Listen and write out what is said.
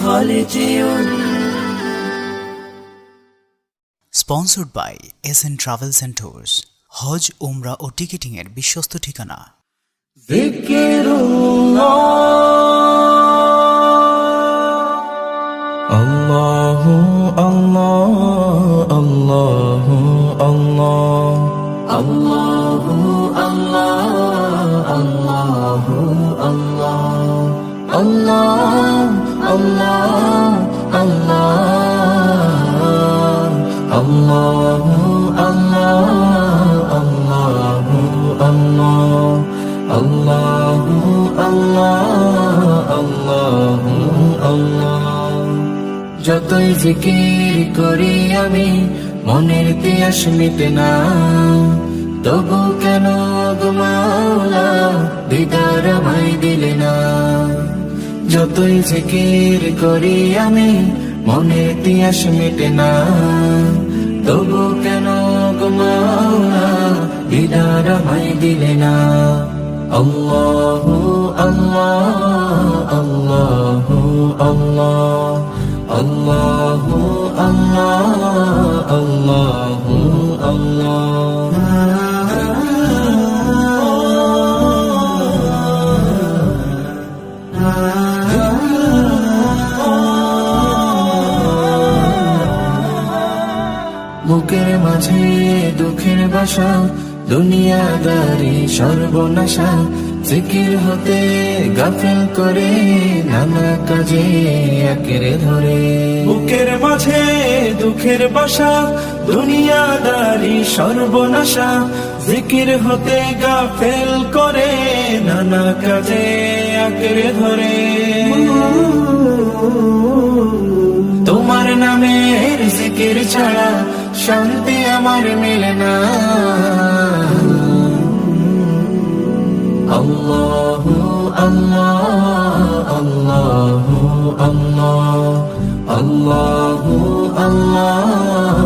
হলে যেও না। Sponsored by SN Travels and Tours, হজ, উমরা ও টিকেটিং এর বিশ্বস্ত ঠিকানা। আল্লাহু আল্লাহ আল্লাহু আল্লাহ আল্লাহু আল্লাহ আল্লাহু আল্লাহ আল্লাহ আল্লাহ আল্লাহ আল্লাহু আল্লাহ আল্লাহু আল্লাহ আল্লাহু আল্লাহ আল্লাহু আল্লাহ। যতই জিকির করি আমি মনের তিয়াস মিটে না, তবু কেন গো মাওলা দিদার আমায় দিলে না। যতই জিকির করি আমি মনের তিয়াস মিটে না, তবু কেন গো মাওলা দিদার আমায় দিলে না। আল্লাহু আল্লাহ আল্লাহু আল্লাহ আল্লাহু আল্লাহ আল্লাহু আল্লাহ। বুকের মাঝে দুঃখের বাসা, দুনিয়াদারি সর্বনাশা, জিকির হতে গাফিল করে নানা কাজে আঁকড়ে ধরে। বুকের মাঝে দুঃখের বাসা, দুনিয়াদারি সর্বনাশা, জিকির হতে গাফিল করে নানা কাজে আঁকড়ে ধরে। তোমার নামের জিকির ছাড়া শান্তি আমার মেলে না। আল্লাহু আল্লাহ আল্লাহু আল্লাহ আল্লাহু আল্লাহ